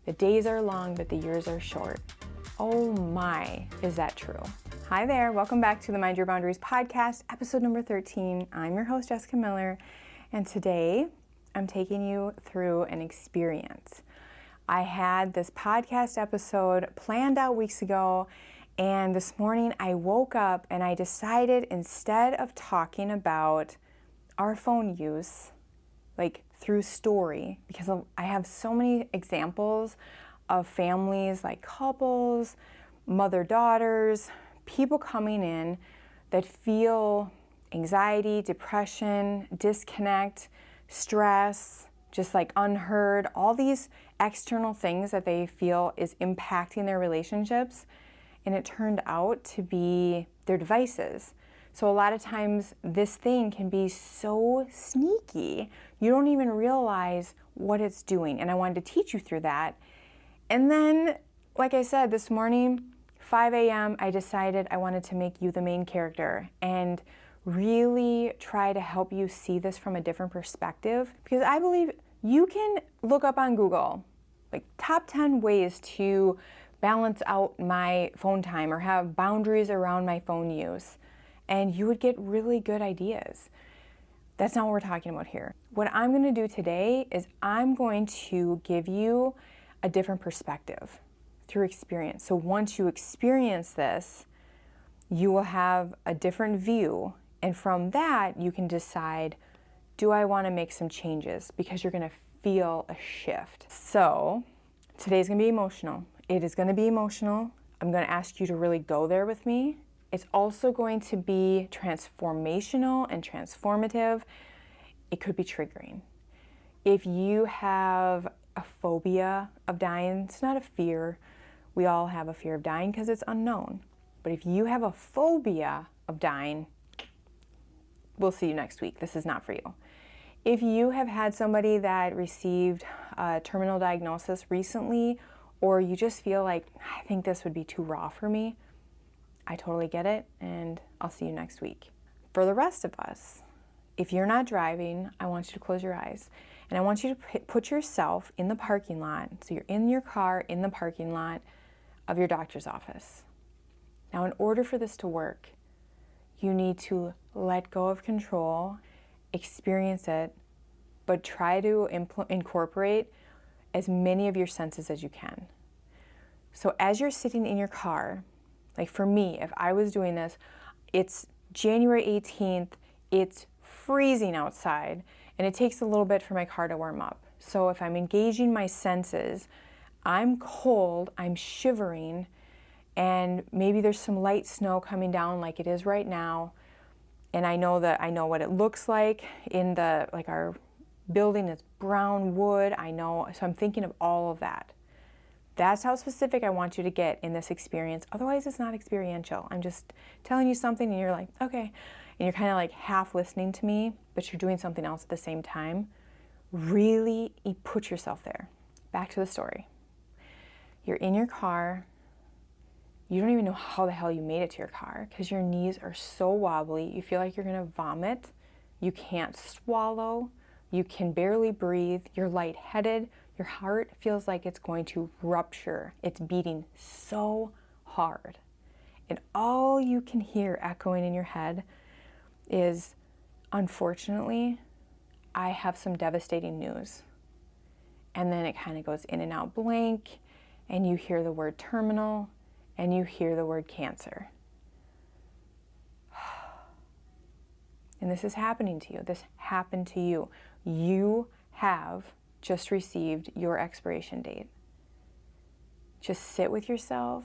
The days are long, but the years are short. Oh my, is that true? Hi there, welcome back to the Mind Your Boundaries podcast, episode number 13. I'm your host, Jessica Miller, and today I'm taking you through an experience. I had this podcast episode planned out weeks ago, and this morning I woke up and I decided, instead of talking about our phone use, like through story, because I have so many examples of families, like couples, mother-daughters, people coming in that feel anxiety, depression, disconnect, stress, just like unheard, all these external things that they feel is impacting their relationships. And it turned out to be their devices. So a lot of times this thing can be so sneaky, you don't even realize what it's doing. And I wanted to teach you through that. And then, like I said, this morning, 5 a.m., I decided I wanted to make you the main character and really try to help you see this from a different perspective. Because I believe you can look up on Google, like top 10 ways to balance out my phone time or have boundaries around my phone use. And you would get really good ideas. That's not what we're talking about here. What I'm going to do today is I'm going to give you a different perspective through experience. So once you experience this, you will have a different view. And from that, you can decide, do I want to make some changes? Because you're going to feel a shift. So today's going to be emotional. It is going to be emotional. I'm going to ask you to really go there with me. It's also going to be transformational and transformative. It could be triggering. If you have a phobia of dying, it's not a fear. We all have a fear of dying because it's unknown. But if you have a phobia of dying, we'll see you next week. This is not for you. If you have had somebody that received a terminal diagnosis recently, or you just feel like, I think this would be too raw for me, I totally get it, and I'll see you next week. For the rest of us, if you're not driving, I want you to close your eyes. And I want you to put yourself in the parking lot. So you're in your car in the parking lot of your doctor's office. Now, in order for this to work, you need to let go of control, experience it, but try to incorporate as many of your senses as you can. So as you're sitting in your car, like for me, if I was doing this, it's January 18th, it's freezing outside, and it takes a little bit for my car to warm up. So if I'm engaging my senses, I'm cold, I'm shivering, and maybe there's some light snow coming down like it is right now, and I know what it looks like in our building is brown wood, so I'm thinking of all of that. That's how specific I want you to get in this experience. Otherwise, it's not experiential. I'm just telling you something and you're like, okay. And you're kind of like half listening to me, but you're doing something else at the same time. Really put yourself there. Back to the story. You're in your car. You don't even know how the hell you made it to your car because your knees are so wobbly. You feel like you're going to vomit. You can't swallow. You can barely breathe. You're lightheaded. Your heart feels like it's going to rupture. It's beating so hard. And all you can hear echoing in your head is, unfortunately, I have some devastating news. And then it kind of goes in and out blank, and you hear the word terminal, and you hear the word cancer. And this is happening to you. This happened to you. You have just received your expiration date. Just sit with yourself,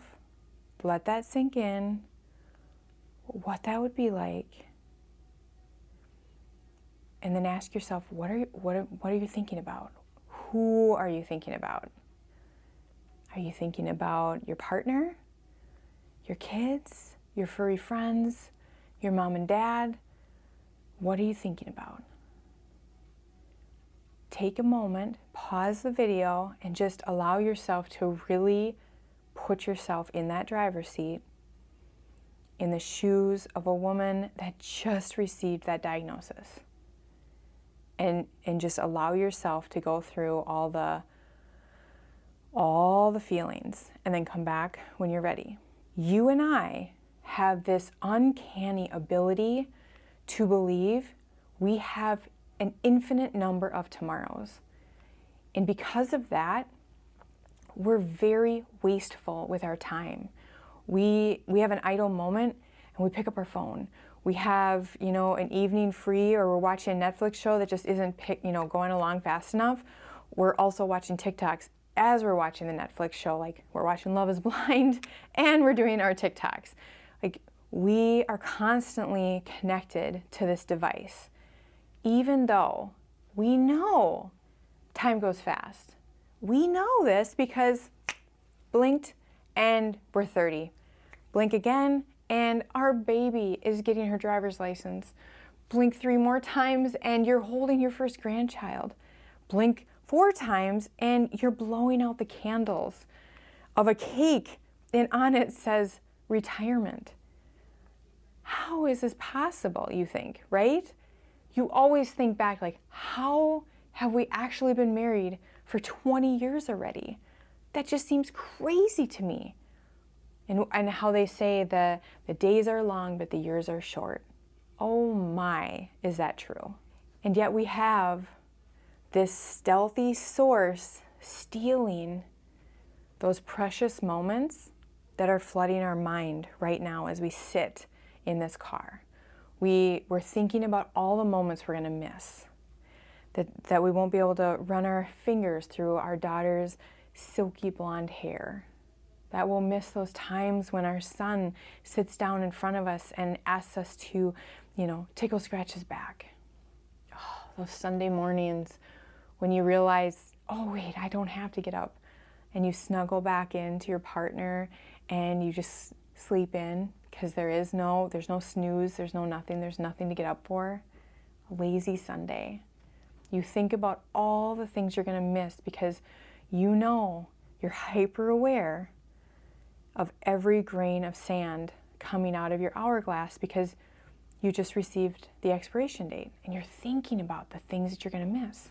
let that sink in, what that would be like, and then ask yourself, what are you thinking about? Who are you thinking about? Are you thinking about your partner, your kids, your furry friends, your mom and dad? What are you thinking about? Take a moment, pause the video, and just allow yourself to really put yourself in that driver's seat, in the shoes of a woman that just received that diagnosis. And just allow yourself to go through all all the feelings and then come back when you're ready. You and I have this uncanny ability to believe we have an infinite number of tomorrows. And because of that, we're very wasteful with our time. We have an idle moment and we pick up our phone. We have, an evening free, or we're watching a Netflix show that just isn't going along fast enough. We're also watching TikToks as we're watching the Netflix show. Like, we're watching Love is Blind and we're doing our TikToks. Like, we are constantly connected to this device, even though we know time goes fast. We know this because blinked and we're 30. Blink again and our baby is getting her driver's license. Blink 3 more times and you're holding your first grandchild. Blink 4 times and you're blowing out the candles of a cake and on it says retirement. How is this possible, you think, right? You always think back, like, how have we actually been married for 20 years already? That just seems crazy to me. And how they say the days are long, but the years are short. Oh my, is that true? And yet we have this stealthy source stealing those precious moments that are flooding our mind right now as we sit in this car. We're thinking about all the moments we're gonna miss. That we won't be able to run our fingers through our daughter's silky blonde hair. That we'll miss those times when our son sits down in front of us and asks us to, tickle scratch his back. Oh, those Sunday mornings when you realize, oh wait, I don't have to get up. And you snuggle back into your partner and you just sleep in because there's no snooze, there's no nothing, there's nothing to get up for. A lazy Sunday. You think about all the things you're gonna miss because you're hyper aware of every grain of sand coming out of your hourglass because you just received the expiration date and you're thinking about the things that you're gonna miss.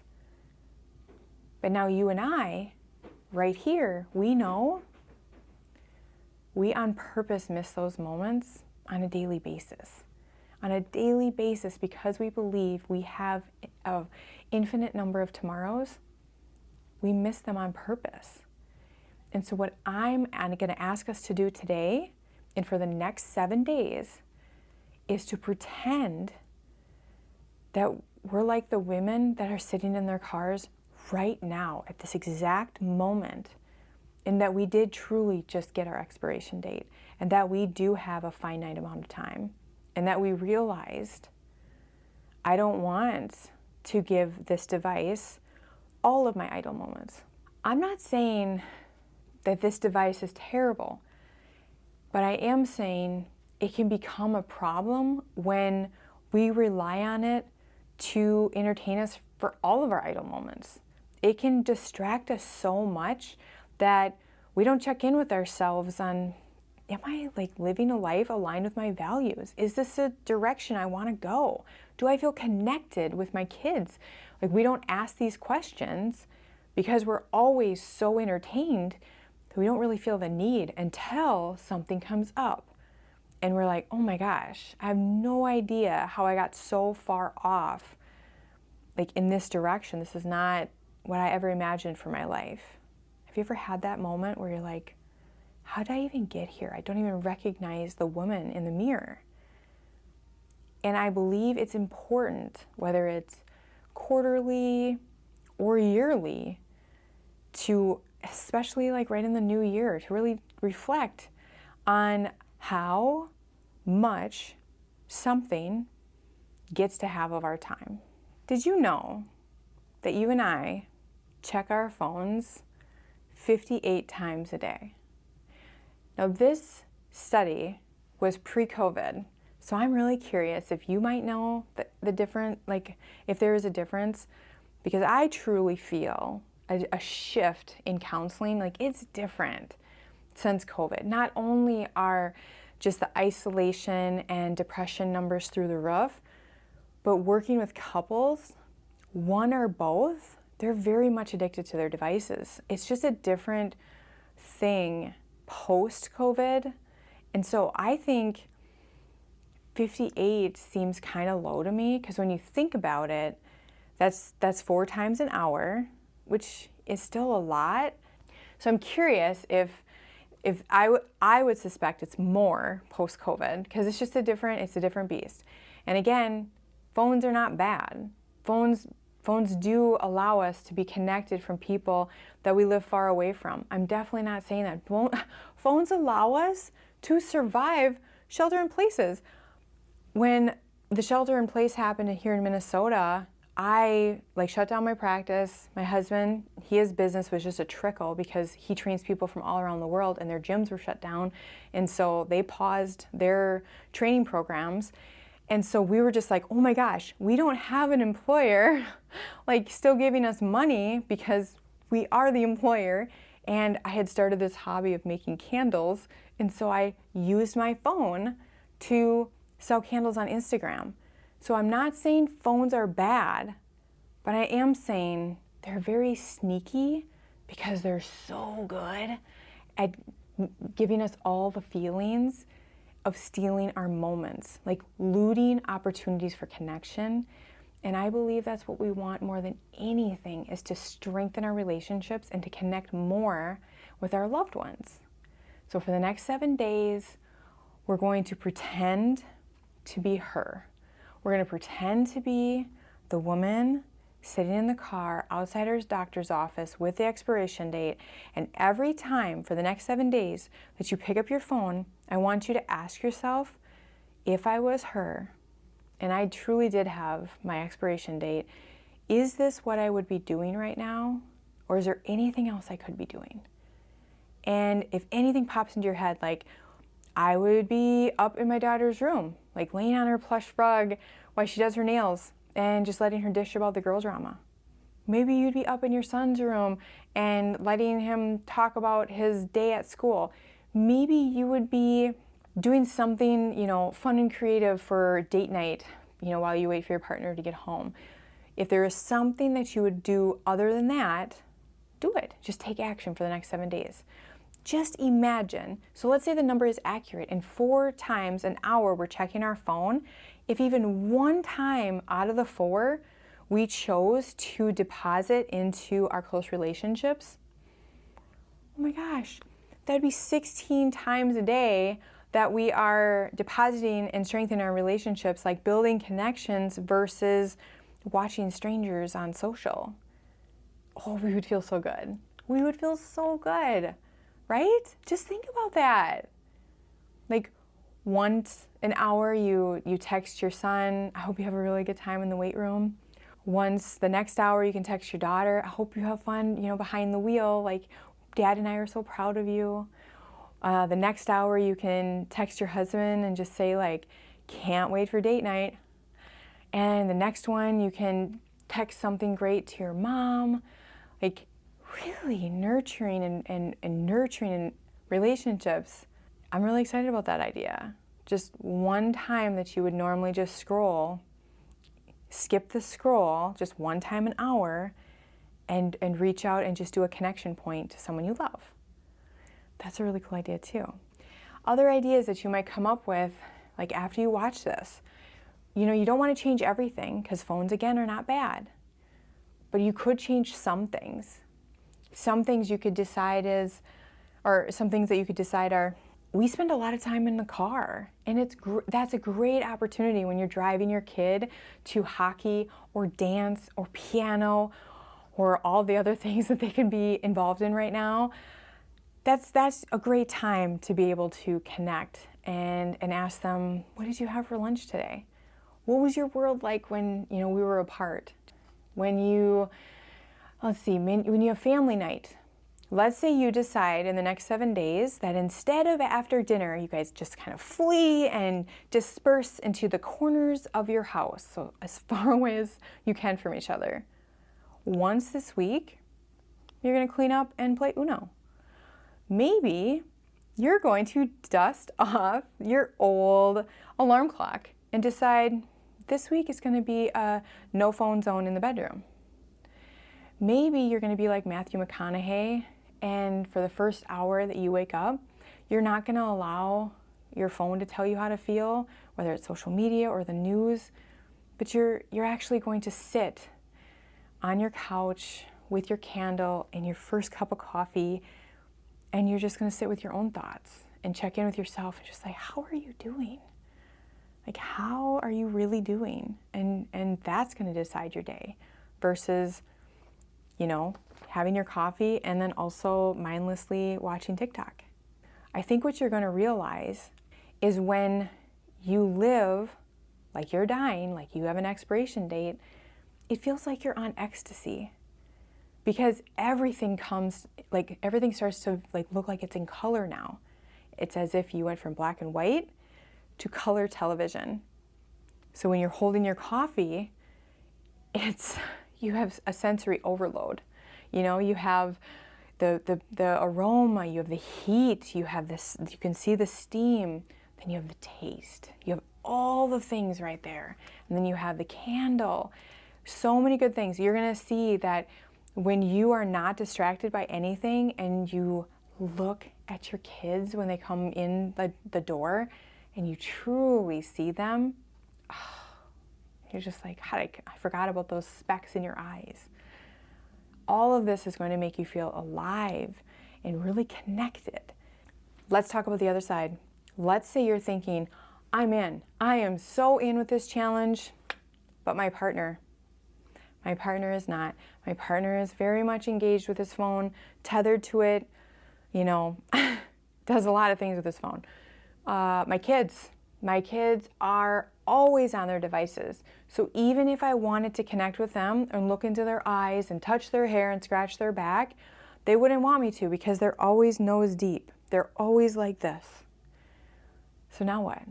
But now you and I, right here, we know we on purpose miss those moments on a daily basis. On a daily basis, because we believe we have an infinite number of tomorrows, we miss them on purpose. And so what I'm going to ask us to do today and for the next 7 days is to pretend that we're like the women that are sitting in their cars right now at this exact moment, and that we did truly just get our expiration date, and that we do have a finite amount of time, and that we realized, I don't want to give this device all of my idle moments. I'm not saying that this device is terrible, but I am saying it can become a problem when we rely on it to entertain us for all of our idle moments. It can distract us so much that we don't check in with ourselves on, am I living a life aligned with my values? Is this a direction I want to go? Do I feel connected with my kids? We don't ask these questions because we're always so entertained that we don't really feel the need until something comes up. And we're like, oh my gosh, I have no idea how I got so far off in this direction. This is not what I ever imagined for my life. Have you ever had that moment where you're like, how did I even get here? I don't even recognize the woman in the mirror. And I believe it's important, whether it's quarterly or yearly, to, especially right in the new year, to really reflect on how much something gets to have of our time. Did you know that you and I check our phones 58 times a day? Now, this study was pre-COVID, so I'm really curious if you might know the difference, if there is a difference, because I truly feel a shift in counseling. It's different since COVID. Not only are just the isolation and depression numbers through the roof, but working with couples, one or both, they're very much addicted to their devices. It's just a different thing post-COVID. And so I think 58 seems kind of low to me, because when you think about it, that's 4 times an hour, which is still a lot. So I'm curious if I would suspect it's more post-COVID, because it's a different beast. And again, phones are not bad. Phones do allow us to be connected from people that we live far away from. I'm definitely not saying that. Phones allow us to survive shelter in places. When the shelter in place happened here in Minnesota, I shut down my practice. My husband, his business was just a trickle because he trains people from all around the world, and their gyms were shut down. And so they paused their training programs. And so we were just like, oh my gosh, we don't have an employer still giving us money, because we are the employer. And I had started this hobby of making candles. And so I used my phone to sell candles on Instagram. So I'm not saying phones are bad, but I am saying they're very sneaky, because they're so good at giving us all the feelings of stealing our moments, looting opportunities for connection. And I believe that's what we want more than anything, is to strengthen our relationships and to connect more with our loved ones. So for the next 7 days, we're going to pretend to be her. We're going to pretend to be the woman sitting in the car outside her doctor's office with the expiration date. And every time for the next 7 days that you pick up your phone, I want you to ask yourself, if I was her and I truly did have my expiration date, is this what I would be doing right now? Or is there anything else I could be doing? And if anything pops into your head, I would be up in my daughter's room, laying on her plush rug while she does her nails and just letting her dish about the girl drama. Maybe you'd be up in your son's room and letting him talk about his day at school. Maybe you would be doing something, fun and creative for date night, while you wait for your partner to get home. If there is something that you would do other than that, do it. Just take action for the next 7 days. Just imagine, so let's say the number is accurate, and 4 times an hour we're checking our phone. If even one time out of the 4 we chose to deposit into our close relationships, oh my gosh, that'd be 16 times a day that we are depositing and strengthening our relationships, building connections versus watching strangers on social. Oh, we would feel so good. We would feel so good. Right? Just think about that. Once an hour you text your son, I hope you have a really good time in the weight room. Once the next hour you can text your daughter, I hope you have fun, behind the wheel. Dad and I are so proud of you. The next hour you can text your husband and just say can't wait for date night. And the next one you can text something great to your mom. Really nurturing and nurturing relationships. I'm really excited about that idea. Just one time that you would normally just scroll, skip the scroll, just one time an hour, and reach out and just do a connection point to someone you love. That's a really cool idea too. Other ideas that you might come up with, after you watch this, you don't want to change everything, because phones again are not bad, but you could change some things. Some things you could decide some things that you could decide are, we spend a lot of time in the car, and that's a great opportunity when you're driving your kid to hockey or dance or piano or all the other things that they can be involved in right now. That's a great time to be able to connect and ask them, what did you have for lunch today? What was your world like when we were apart? When you have family night, let's say you decide in the next 7 days that instead of after dinner, you guys just kind of flee and disperse into the corners of your house, so as far away as you can from each other. Once this week, you're going to clean up and play Uno. Maybe you're going to dust off your old alarm clock and decide this week is going to be a no phone zone in the bedroom. Maybe you're going to be like Matthew McConaughey And for the first hour that you wake up, you're not going to allow your phone to tell you how to feel, whether it's social media or the news, but you're actually going to sit on your couch with your candle and your first cup of coffee, and you're just going to sit with your own thoughts and check in with yourself and just say, how are you doing? Like, how are you really doing? And that's going to decide your day versus, having your coffee and then also mindlessly watching TikTok. I think what you're going to realize is when you live like you're dying, like you have an expiration date, it feels like you're on ecstasy because everything starts to look like it's in color now. It's as if you went from black and white to color television. So when you're holding your coffee, you have a sensory overload. You have the aroma, you have the heat, you have this, you can see the steam, then you have the taste. You have all the things right there. And then you have the candle. So many good things. You're going to see that when you are not distracted by anything and you look at your kids when they come in the door and you truly see them, you're just like, I forgot about those specks in your eyes. All of this is going to make you feel alive and really connected. Let's talk about the other side. Let's say you're thinking, I'm in. I am so in with this challenge, but my partner is not. My partner is very much engaged with his phone, tethered to it, does a lot of things with his phone. My kids are always on their devices. So even if I wanted to connect with them and look into their eyes and touch their hair and scratch their back, they wouldn't want me to because they're always nose deep. They're always like this. So now what?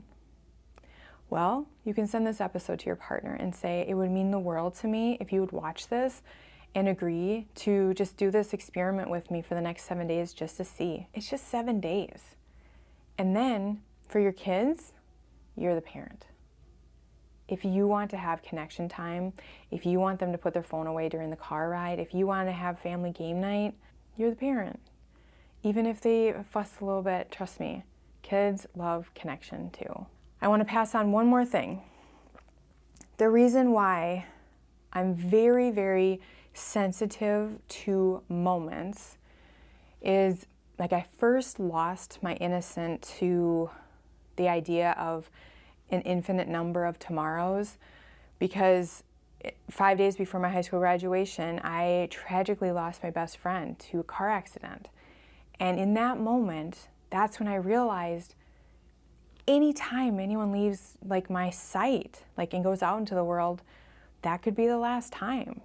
Well, you can send this episode to your partner and say, it would mean the world to me if you would watch this and agree to just do this experiment with me for the next 7 days just to see. It's just 7 days. And then for your kids, you're the parent. If you want to have connection time, if you want them to put their phone away during the car ride, if you want to have family game night, you're the parent. Even if they fuss a little bit, trust me, kids love connection too. I want to pass on one more thing. The reason why I'm very, very sensitive to moments is I first lost my innocence to the idea of an infinite number of tomorrows because 5 days before my high school graduation, I tragically lost my best friend to a car accident. And in that moment, that's when I realized anytime anyone leaves my sight, and goes out into the world, that could be the last time.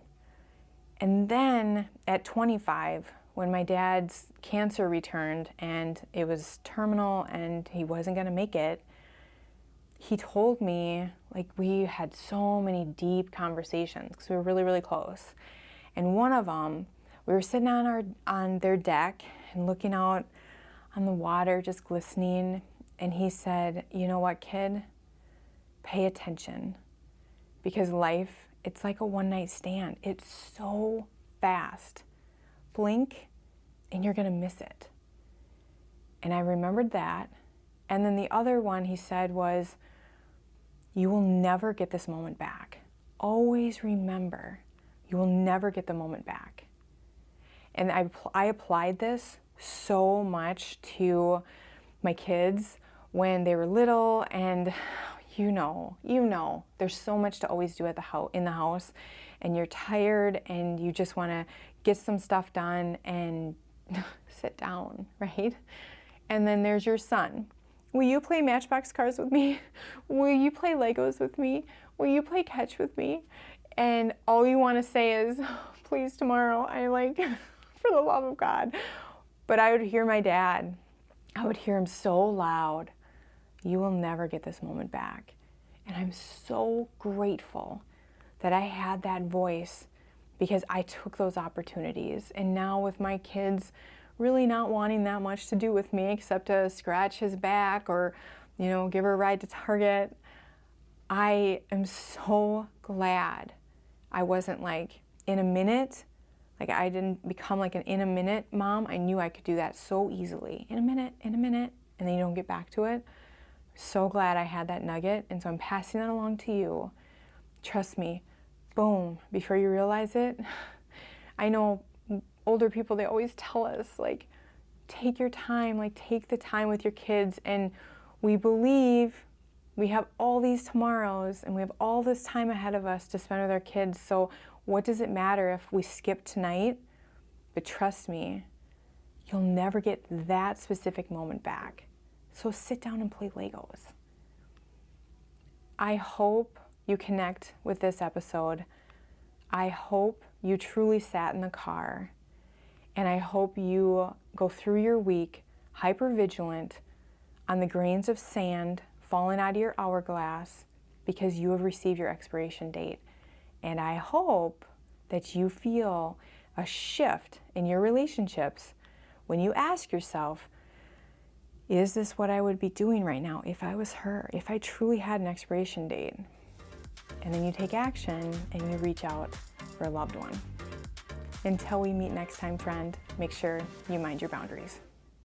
And then at 25, when my dad's cancer returned and it was terminal and he wasn't going to make it, he told me, we had so many deep conversations because we were really, really close. And one of them, we were sitting on their deck and looking out on the water, just glistening. And he said, you know what, kid? Pay attention. Because life, it's like a one-night stand. It's so fast. Blink, and you're going to miss it. And I remembered that. And then the other one he said was, you will never get this moment back. Always remember, you will never get the moment back. And I applied this so much to my kids when they were little, and you know, there's so much to always do in the house, and you're tired and you just want to get some stuff done and sit down, right? And then there's your son. Will you play Matchbox cars with me? Will you play Legos with me? Will you play catch with me? And all you want to say is, please tomorrow. For the love of God. But I would hear my dad. I would hear him so loud. You will never get this moment back. And I'm so grateful that I had that voice because I took those opportunities. And now with my kids really not wanting that much to do with me except to scratch his back or, give her a ride to Target, I am so glad I wasn't in a minute, Like I didn't become like an in a minute mom. I knew I could do that so easily. In a minute, and then you don't get back to it. So glad I had that nugget, and so I'm passing that along to you. Trust me, boom, before you realize it. I know older people, they always tell us, like, take your time, like take the time with your kids, and we believe we have all these tomorrows and we have all this time ahead of us to spend with our kids, so what does it matter if we skip tonight? But trust me, you'll never get that specific moment back. So sit down and play Legos. I hope you connect with this episode. I hope you truly sat in the car, and I hope you go through your week hyper-vigilant on the grains of sand falling out of your hourglass because you have received your expiration date. And I hope that you feel a shift in your relationships when you ask yourself, is this what I would be doing right now if I was her, if I truly had an expiration date? And then you take action and you reach out for a loved one. Until we meet next time, friend, make sure you mind your boundaries.